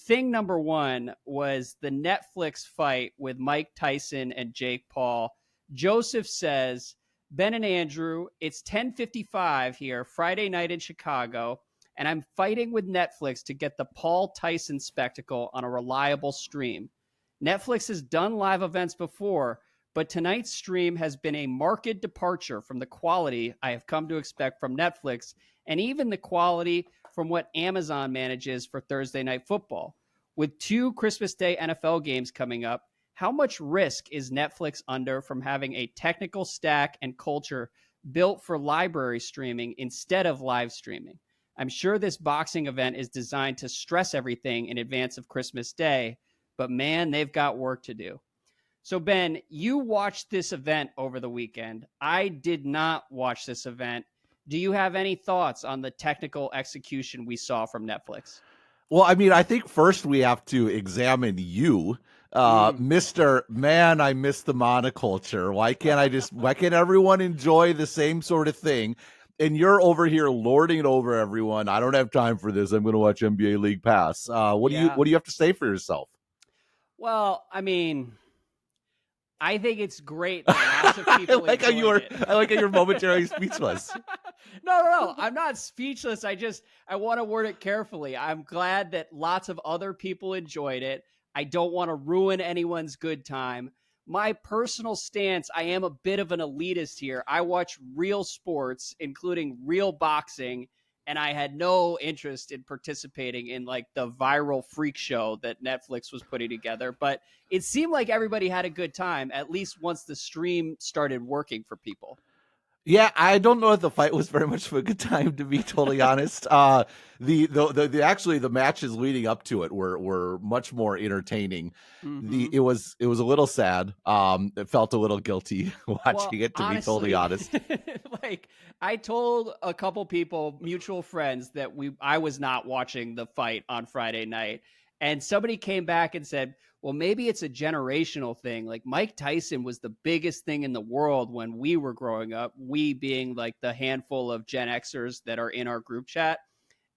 thing number one was the Netflix fight with Mike Tyson and Jake Paul. Joseph says, Ben and Andrew, it's 10:55 here, Friday night in Chicago, and I'm fighting with Netflix to get the Paul Tyson spectacle on a reliable stream. Netflix has done live events before, but tonight's stream has been a marked departure from the quality I have come to expect from Netflix, and even the quality from what Amazon manages for Thursday Night Football. With 2 Christmas Day NFL games coming up, how much risk is Netflix under from having a technical stack and culture built for library streaming instead of live streaming? I'm sure this boxing event is designed to stress everything in advance of Christmas Day, but man, they've got work to do. So, Ben, you watched this event over the weekend. I did not watch this event. Do you have any thoughts on the technical execution we saw from Netflix? Well, I mean, I think first we have to examine you, Mr. Man, I miss the monoculture. Why can't everyone enjoy the same sort of thing? And you're over here lording it over everyone. I don't have time for this. I'm going to watch NBA League Pass. What do you have to say for yourself? Well, I mean, I think it's great that lots of people I like how you're momentarily speechless. No. I'm not speechless. I want to word it carefully. I'm glad that lots of other people enjoyed it. I don't want to ruin anyone's good time. My personal stance, I am a bit of an elitist here. I watch real sports, including real boxing, and I had no interest in participating in like the viral freak show that Netflix was putting together. But it seemed like everybody had a good time, at least once the stream started working for people. Yeah, I don't know if the fight was very much of a good time, to be totally honest. The matches leading up to it were much more entertaining. Mm-hmm. It was a little sad. It felt a little guilty watching it, to honestly, be totally honest. Like, I told a couple people, mutual friends, that I was not watching the fight on Friday night, and somebody came back and said, well, maybe it's a generational thing. Like, Mike Tyson was the biggest thing in the world when we were growing up, we being like the handful of Gen Xers that are in our group chat.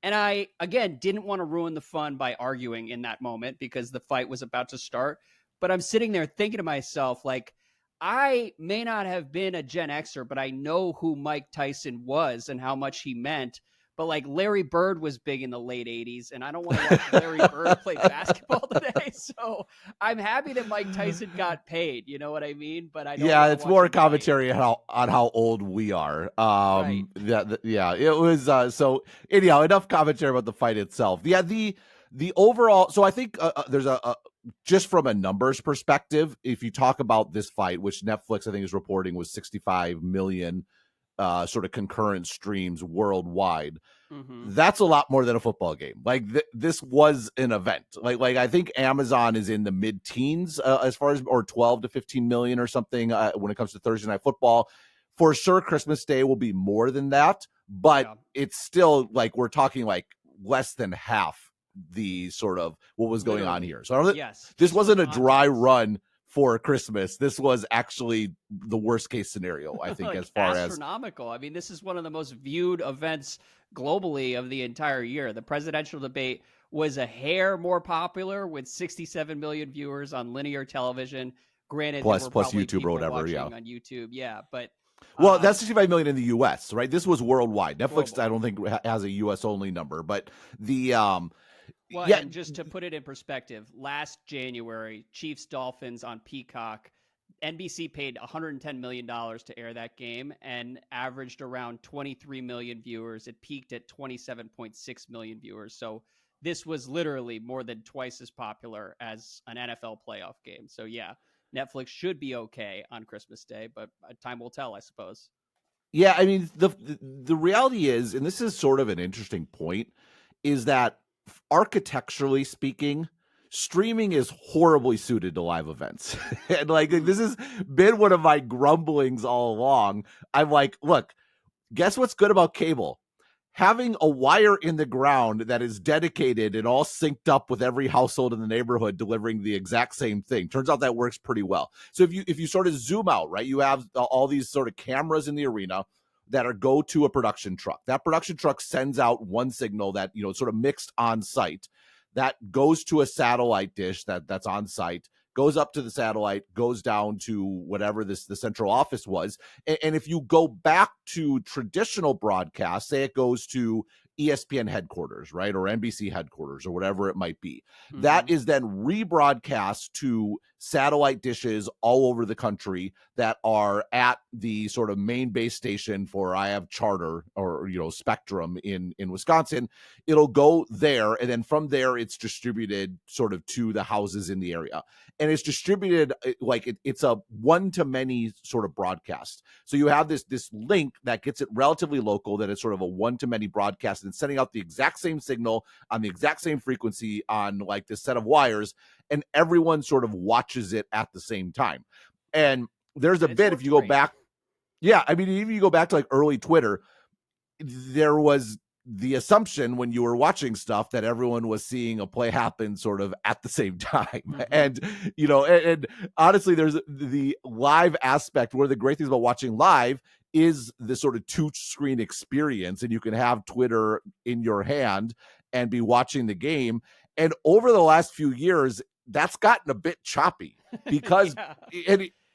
And I, again, didn't want to ruin the fun by arguing in that moment because the fight was about to start. But I'm sitting there thinking to myself, like, I may not have been a Gen Xer, but I know who Mike Tyson was and how much he meant. But like Larry Bird was big in the late 80s, and I don't want to watch Larry Bird play basketball today. So I'm happy that Mike Tyson got paid. You know what I mean? But I don't. Yeah, it's more commentary on how old we are. Right. It was. So anyhow, enough commentary about the fight itself. Yeah, the overall. So I think there's a just from a numbers perspective, if you talk about this fight, which Netflix I think is reporting was 65 million. Sort of concurrent streams worldwide. Mm-hmm. That's a lot more than a football game. Like this was an event. Like I think Amazon is in the mid-teens as far as, or 12 to 15 million or something when it comes to Thursday Night Football. For sure, Christmas Day will be more than that, but it's still like we're talking like less than half the sort of what was going on here. So I don't this wasn't a dry run for Christmas. This was actually the worst case scenario, I think, like as far as astronomical. I mean, this is one of the most viewed events globally of the entire year. The presidential debate was a hair more popular with 67 million viewers on linear television. Granted, plus YouTube or whatever, on YouTube, but well, that's 65 million in the U.S., right? This was worldwide. Netflix, global. I don't think has a U.S. only number, but the Well, yeah. And just to put it in perspective, last January, Chiefs-Dolphins on Peacock, NBC paid $110 million to air that game and averaged around 23 million viewers. It peaked at 27.6 million viewers. So this was literally more than twice as popular as an NFL playoff game. So yeah, Netflix should be okay on Christmas Day, but time will tell, I suppose. Yeah, I mean, the reality is, and this is sort of an interesting point, is that architecturally speaking, streaming is horribly suited to live events. And like this has been one of my grumblings all along. I'm like, look, guess what's good about cable? Having a wire in the ground that is dedicated and all synced up with every household in the neighborhood delivering the exact same thing. Turns out that works pretty well. So if you sort of zoom out, right, you have all these sort of cameras in the arena that go to a production truck. That production truck sends out one signal that, sort of mixed on site. that goes to a satellite dish that's on site, goes up to the satellite, goes down to whatever the central office was. And if you go back to traditional broadcasts, say it goes to ESPN headquarters, right, or NBC headquarters, or whatever it might be, that is then rebroadcast to satellite dishes all over the country that are at the sort of main base station for, I have Charter or Spectrum in Wisconsin. It'll go there, and then from there it's distributed sort of to the houses in the area, and it's distributed like it's a one-to-many sort of broadcast. So you have this link that gets it relatively local, that it's sort of a one-to-many broadcast, and sending out the exact same signal on the exact same frequency on like this set of wires, and everyone sort of watches it at the same time. And there's a bit, if you go back, I mean, even you go back to like early Twitter, there was the assumption when you were watching stuff that everyone was seeing a play happen sort of at the same time. And and honestly, there's the live aspect. One of the great things about watching live is the sort of two-screen experience, and you can have Twitter in your hand and be watching the game. And over the last few years, that's gotten a bit choppy because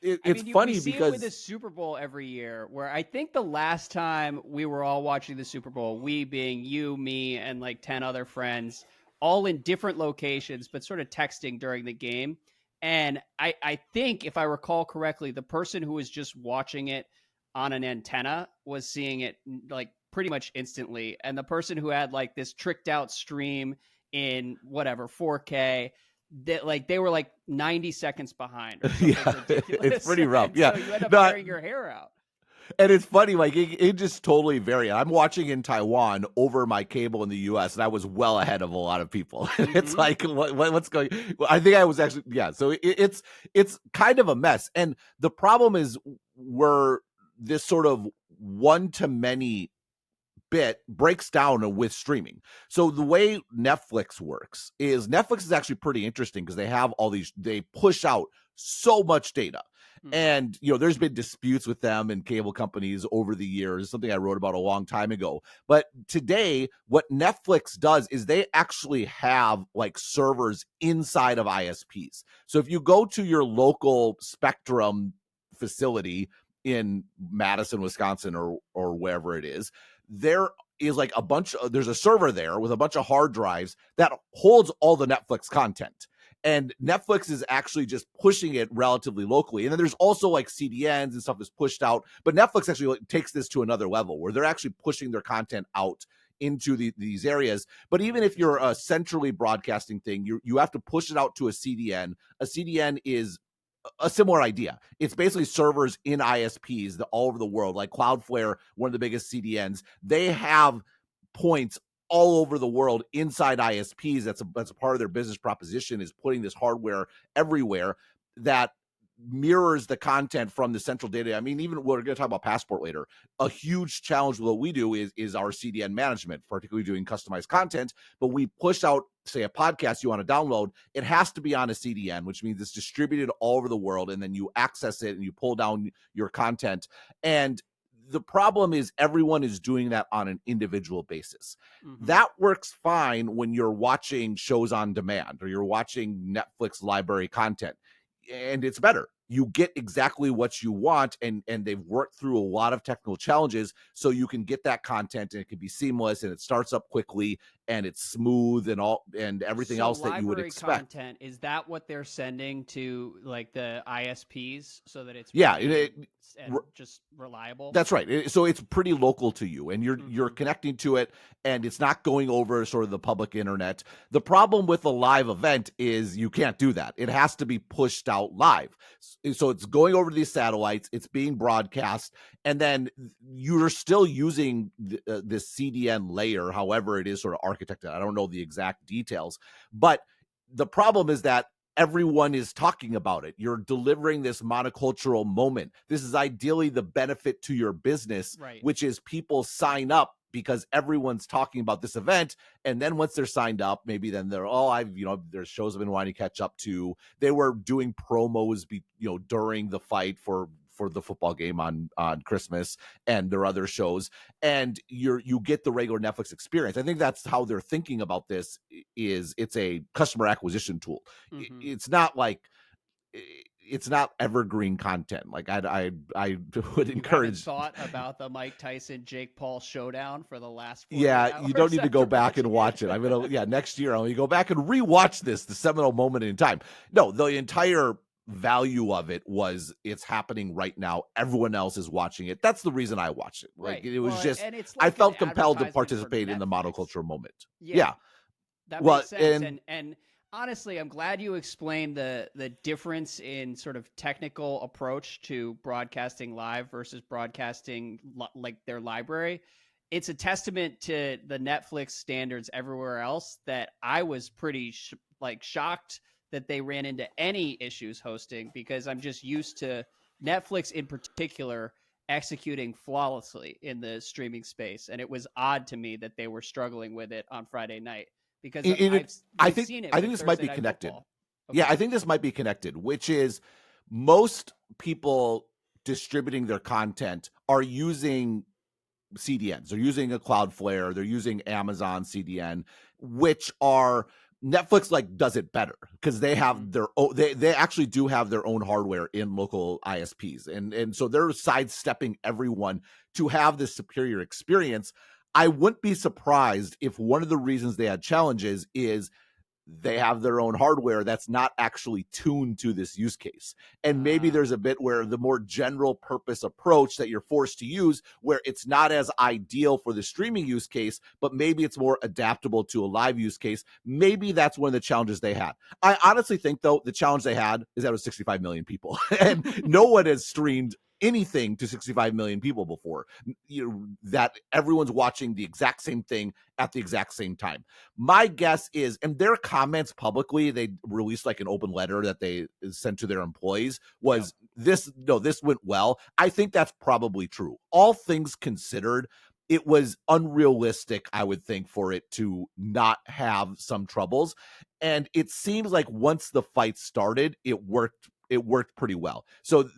it's funny we see because it with the Super Bowl every year, where I think the last time we were all watching the Super Bowl, we being you, me, and like 10 other friends, all in different locations, but sort of texting during the game. And I think, if I recall correctly, the person who was just watching it on an antenna was seeing it like pretty much instantly. And the person who had like this tricked out stream in whatever 4K, that like they were like 90 seconds behind or something ridiculous. It's pretty rough. So you end up tearing your hair out. And it's funny, like it just totally varies. I'm watching in Taiwan over my cable in the US, and I was well ahead of a lot of people. It's like, what's going? I think I was actually, So it's kind of a mess. And the problem is, we're this sort of one-to-many bit breaks down with streaming. So the way Netflix works is actually pretty interesting, because they have they push out so much data. And, there's been disputes with them and cable companies over the years, something I wrote about a long time ago. But today, what Netflix does is they actually have like servers inside of ISPs. So if you go to your local Spectrum facility in Madison, Wisconsin, or wherever it is, there is like there's a server there with a bunch of hard drives that holds all the Netflix content. And Netflix is actually just pushing it relatively locally. And then there's also like CDNs and stuff that's pushed out. But Netflix actually takes this to another level, where they're actually pushing their content out into these areas. But even if you're a centrally broadcasting thing, you have to push it out to a CDN. A CDN is a similar idea. It's basically servers in ISPs all over the world, like Cloudflare, one of the biggest CDNs. They have points all over the world inside ISPs. That's a part of their business proposition, is putting this hardware everywhere that mirrors the content from the central data. I mean, even we're going to talk about Passport later. A huge challenge with what we do is our CDN management, particularly doing customized content. But we push out, say, a podcast you want to download, it has to be on a CDN, which means it's distributed all over the world, and then you access it and you pull down your content. And the problem is everyone is doing that on an individual basis. That works fine when you're watching shows on demand or you're watching Netflix library content, and it's better. You get exactly what you want, and they've worked through a lot of technical challenges so you can get that content, and it can be seamless, and it starts up quickly, and it's smooth, and everything else that you would expect. Content, is that what they're sending to like the ISPs so that it's just reliable? That's right. So it's pretty local to you, and you're connecting to it, and it's not going over sort of the public internet. The problem with a live event is you can't do that. It has to be pushed out live. So it's going over to these satellites, it's being broadcast, and then you're still using this CDN layer, however it is sort of architected. I don't know the exact details, but the problem is that everyone is talking about it. You're delivering this monocultural moment. This is ideally the benefit to your business, right, which is people sign up because everyone's talking about this event. And then once they're signed up, maybe then they're, there's shows I've been wanting to catch up to. They were doing promos, during the fight for for the football game on Christmas and their other shows, and you get the regular Netflix experience. I think that's how they're thinking about this. Is it's a customer acquisition tool. Mm-hmm. It's not like it's not evergreen content. Like I would encourage. You haven't thought about the Mike Tyson Jake Paul showdown for the last 48 Yeah, hours you don't need to go after back and watch it. I'm gonna next year I'm gonna go back and rewatch the seminal moment in time. No, the entire value of it was it's happening right now. Everyone else is watching it. That's the reason I watched it. Like Right. it was Well, just and it's I like felt an compelled to advertisement for participate in the Netflix. monoculture moment. Yeah. That Well, makes sense. And honestly, I'm glad you explained the difference in sort of technical approach to broadcasting live versus broadcasting like their library. It's a testament to the Netflix standards everywhere else that I was pretty shocked that they ran into any issues hosting, because I'm just used to Netflix in particular executing flawlessly in the streaming space, and it was odd to me that they were struggling with it on Friday night, because I we've think seen it I with think this Thursday might be Night connected. Football. Yeah, Okay. I think this might be connected, which is most people distributing their content are using CDNs. They're using a Cloudflare. They're using Amazon CDN, which are Netflix like does it better because they have their own. They actually do have their own hardware in local ISPs, and so they're sidestepping everyone to have this superior experience. I wouldn't be surprised if one of the reasons they had challenges is they have their own hardware that's not actually tuned to this use case. And maybe there's a bit where the more general purpose approach that you're forced to use, where it's not as ideal for the streaming use case, but maybe it's more adaptable to a live use case. Maybe that's one of the challenges they had. I honestly think, though, the challenge they had is that it was 65 million people, and no one has streamed anything to 65 million people before. That everyone's watching the exact same thing at the exact same time. My guess is, and their comments publicly, they released like an open letter that they sent to their employees, was this went well. I think that's probably true. All things considered, it was unrealistic, I would think, for it to not have some troubles. And it seems like once the fight started, it worked pretty well. So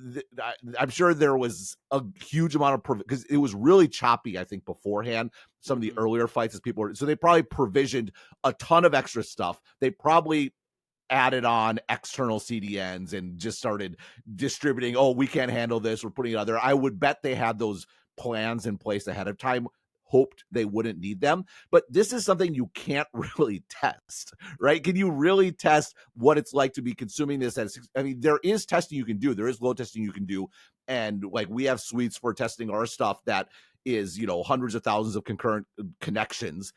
I'm sure there was a huge amount of because it was really choppy, I think, beforehand. Some of the earlier fights as people were, so they probably provisioned a ton of extra stuff. They probably added on external CDNs and just started distributing. Oh, we can't handle this. We're putting it out there. I would bet they had those plans in place ahead of time, hoped they wouldn't need them. But this is something you can't really test, right? Can you really test what it's like to be consuming this? I mean, there is testing you can do. There is load testing you can do. And like we have suites for testing our stuff that is, hundreds of thousands of concurrent connections.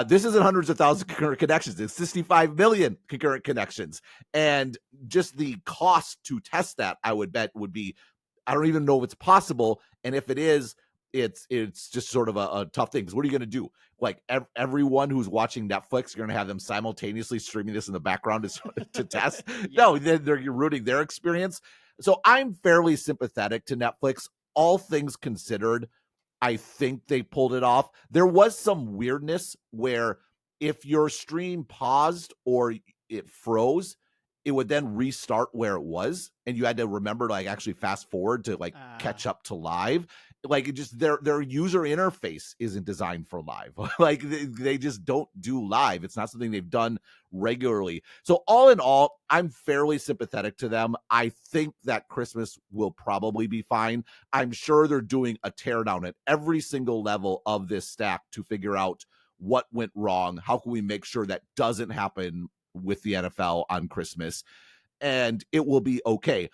This isn't hundreds of thousands of concurrent connections. It's 65 million concurrent connections. And just the cost to test that, I would bet would be, I don't even know if it's possible. And if it is, it's just sort of a tough thing. Because what are you going to do? Like everyone who's watching Netflix, you're going to have them simultaneously streaming this in the background to test. No, you're ruining their experience. So I'm fairly sympathetic to Netflix. All things considered, I think they pulled it off. There was some weirdness where if your stream paused or it froze, it would then restart where it was, and you had to remember to like actually fast forward to like catch up to live. Like it just their user interface isn't designed for live. Like they just don't do live. It's not something they've done regularly. So all in all, I'm fairly sympathetic to them. I think that Christmas will probably be fine. I'm sure they're doing a teardown at every single level of this stack to figure out what went wrong. How can we make sure that doesn't happen with the NFL on Christmas? And it will be okay.